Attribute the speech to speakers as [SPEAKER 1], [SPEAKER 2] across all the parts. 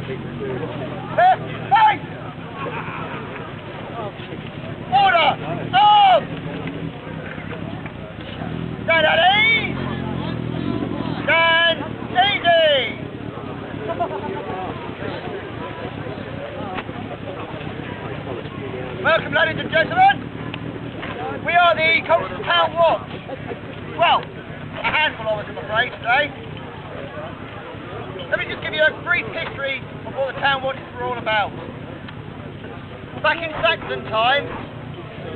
[SPEAKER 1] Hey! Order! Up! Stand at ease! Stand easy! Welcome, ladies and gentlemen. We are the Colchester Town Watch. Well, a handful of us, I'm afraid, today. Let me just give you a brief history of what the Town Watches were all about. Back in Saxon times,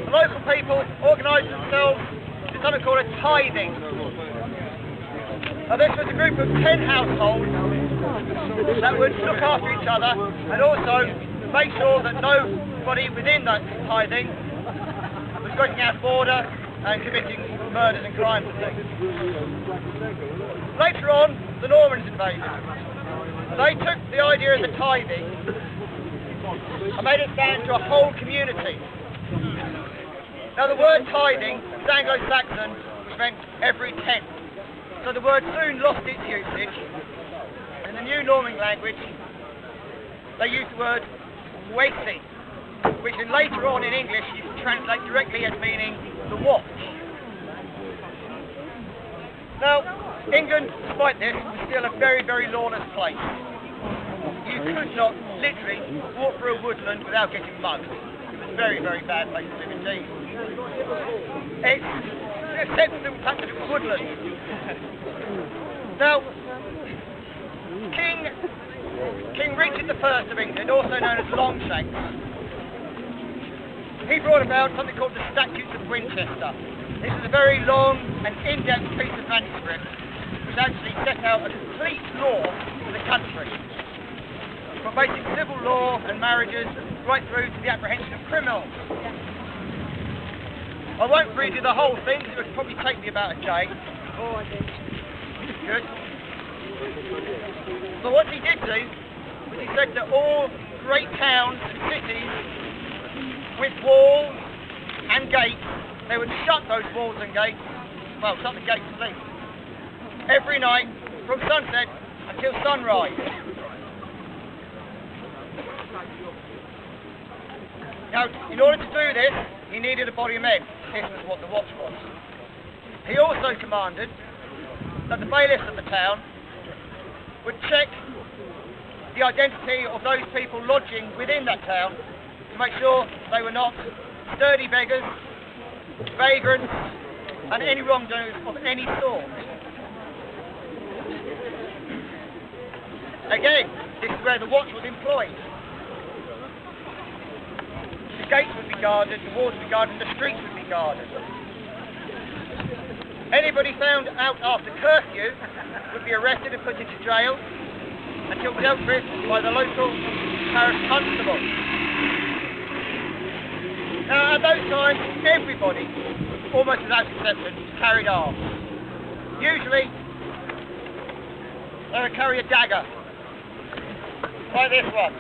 [SPEAKER 1] the local people organised themselves into something called a tithing. Now, this was a group of 10 households that would look after each other and also make sure that nobody within that tithing was breaking out of order and committing murders and crimes and things. Later on, the Normans invaded. They took the idea of the tithing and made it stand to a whole community. Now, the word tithing is Anglo-Saxon, which meant every tenth. So the word soon lost its usage. In the new Norman language, they used the word waiting, which in later on in English you can translate directly as meaning the watch. Now, England, despite this, was still a very, very lawless place. You could not literally walk through a woodland without getting mugged. It was a very, very bad place to live indeed. Except for the fact that it was woodland. Now, King Richard I of England, also known as Longshanks, he brought about something called the Statutes of Winchester. This is a very long and in-depth piece of manuscript which actually set out a complete law for the country, from basic civil law and marriages right through to the apprehension of criminals. I won't read you the whole thing, because it would probably take me about a day. Oh, I did. Good. But what he did do was he said that all great towns and cities with walls and gates, they would shut those walls and gates, well, shut the gates at least, every night from sunset until sunrise. Now, in order to do this, he needed a body of men. This was what the watch was. He also commanded that the bailiffs of the town would check the identity of those people lodging within that town to make sure they were not sturdy beggars, vagrants, and any wrongdoers of any sort. Again, this is where the watch was employed. The gates would be guarded, the walls would be guarded, and the streets would be guarded. Anybody found out after curfew would be arrested and put into jail until dealt with by the local parish constable. Now, at those times, everybody, almost without exception, carried arms. Usually, they would carry a dagger, like this one.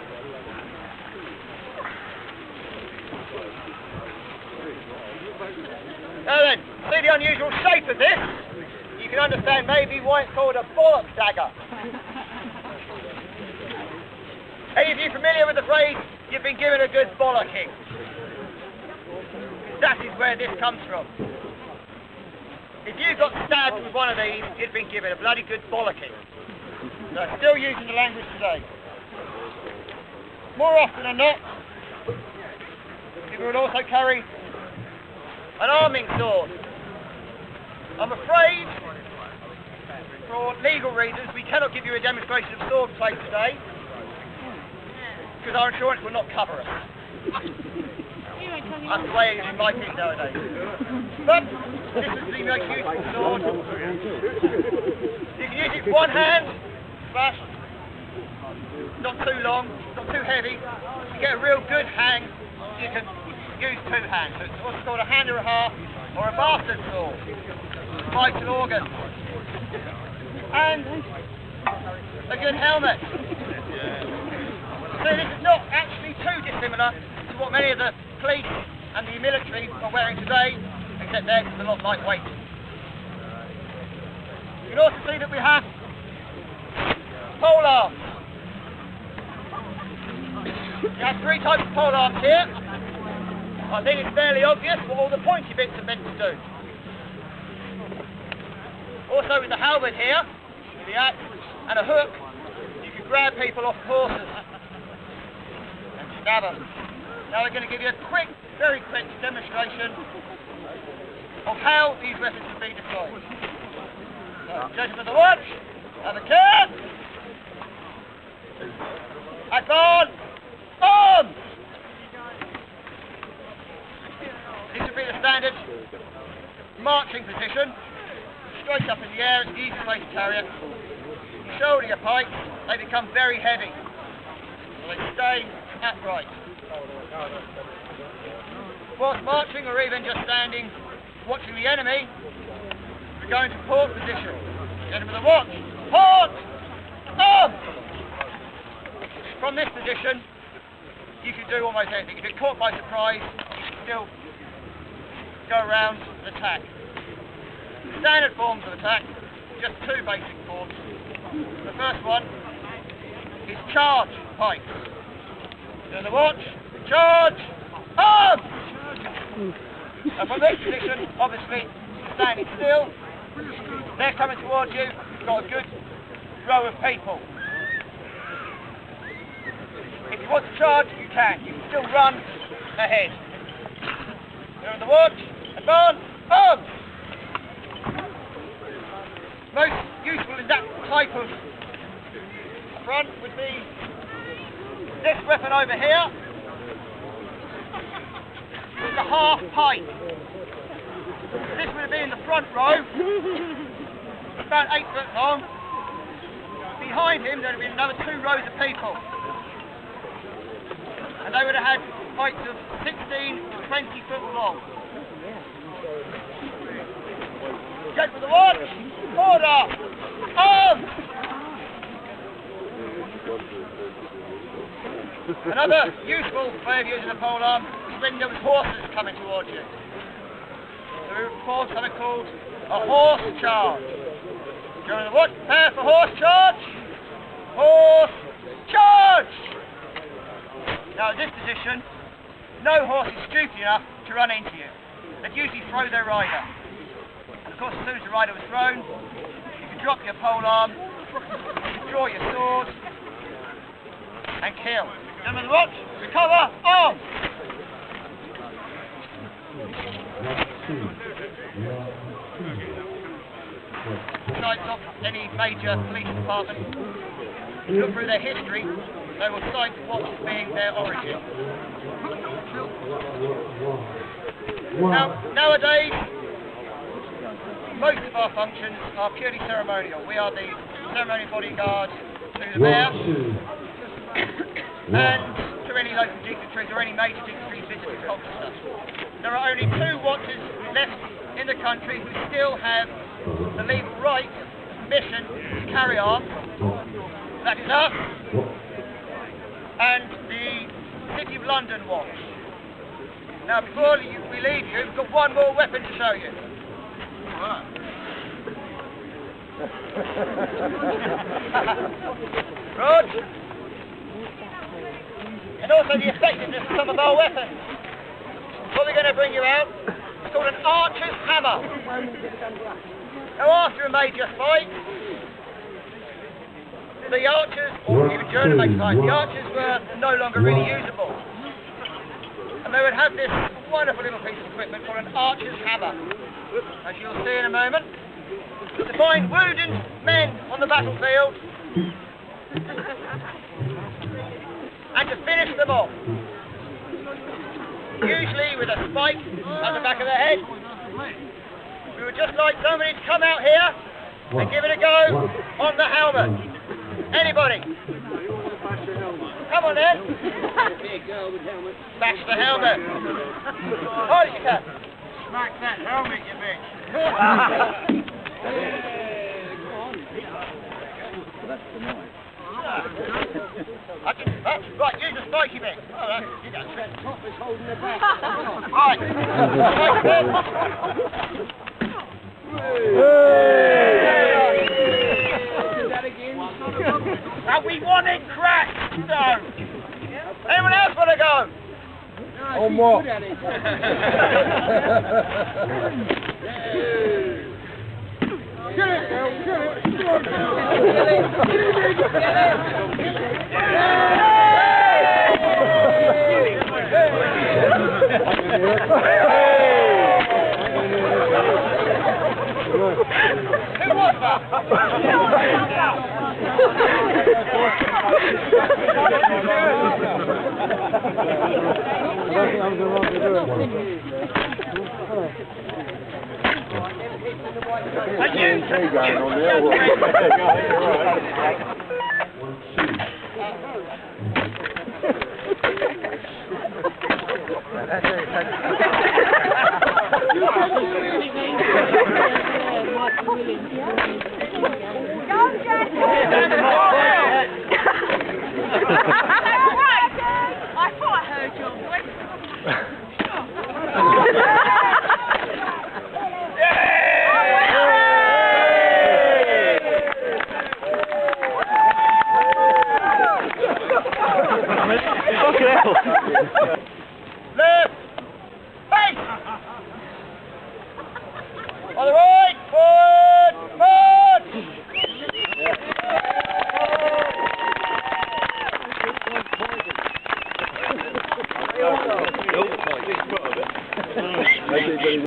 [SPEAKER 1] Now then, see the unusual shape of this? You can understand maybe why it's called a bollock dagger. Any of you familiar with the phrase, you've been given a good bollocking? That is where this comes from. If you got stabbed with one of these, you'd been given a bloody good bollocking. So it's still used in the language today. More often than not, people would also carry an arming sword. I'm afraid, for legal reasons, we cannot give you a demonstration of sword play today, because our insurance will not cover us. That's the way it might be nowadays. But this is the most useful sword. You can use it with one hand, slash, not too long, not too heavy. You get a real good hang, you can use two hands. So it's what's called a hand and a half, or a bastard sword. Vital organ. And a good helmet. So this is not actually too dissimilar to what many of the police and the military are wearing today, except theirs is a lot lightweight. You can also see that we have pole arms. have three types of pole arms here. I think it's fairly obvious what all the pointy bits are meant to do. Also with the halberd here, with the axe and a hook, you can grab people off horses and stab them. Now we're going to give you a quick, very quick demonstration of how these weapons can be deployed. So, gentlemen of the watch, have a care. Advance! On! This would be the standard marching position. Straight up in the air, it's the easiest way to carry it. You shoulder your pikes, they become very heavy. So they stay upright. Whilst marching or even just standing, watching the enemy, we're going to port position. Gentlemen of the watch, port! On! From this position, you can do almost anything. If you're caught by surprise, you can still go around and attack. Standard forms of attack, just two basic forms. The first one is charge pikes. Do the watch, charge, on! And from this position, obviously, standing still, they're coming towards you, you've got a good row of people. If you want to charge, you can. You can still run ahead. Do the watch, advance, on! Most useful in that type of front would be this weapon over here. It's a half pipe. This would have been in the front row, about 8 foot long. Behind him there would have been another 2 rows of people. And they would have had pipes of 16 to 20 foot long. Get for the watch! Order! On! Another useful way of using a pole arm is when there was horses coming towards you. So we perform something called a horse charge. During the watch, prepare for horse charge! Horse charge! Now in this position, no horse is stupid enough to run into you. They'd usually throw their rider. And of course, as soon as the rider was thrown, you can drop your pole arm, you can draw your sword, and kill. Gentlemen of the watch, recover, on! Besides not any major police department, look through their history, they will cite what as being their origin. Now, nowadays, most of our functions are purely ceremonial. We are the ceremonial bodyguard to the mayor and to any local dignitaries or any major dignitaries visiting Colchester. There are only 2 watches left in the country who still have the legal right, permission to carry arms. That is us and the City of London watch. Now before we leave you, we've got one more weapon to show you. Rod. And also the effectiveness of some of our weapons. What we're going to bring you out is called an archer's hammer. Now after a major fight, the archers, or even during a major fight, the archers were no longer really usable. And they would have this wonderful little piece of equipment called an archer's hammer, as you'll see in a moment, to find wounded men on the battlefield and to finish them off. Usually with a spike at the back of the head. We would just like somebody to come out here and give it a go on the helmet. Anybody? Come on then. Smash the helmet. Hard as you can. Smack that helmet, you bitch. That's right, use the spiky bit. Oh, that's, you got the top is holding the back. Right. Do that again. And we want it cracked, so. Anyone else want to
[SPEAKER 2] On what? Get it, Al, get it.
[SPEAKER 1] Who was that?
[SPEAKER 3] I thought I heard your voice.
[SPEAKER 1] Left! Face! On the right, forward!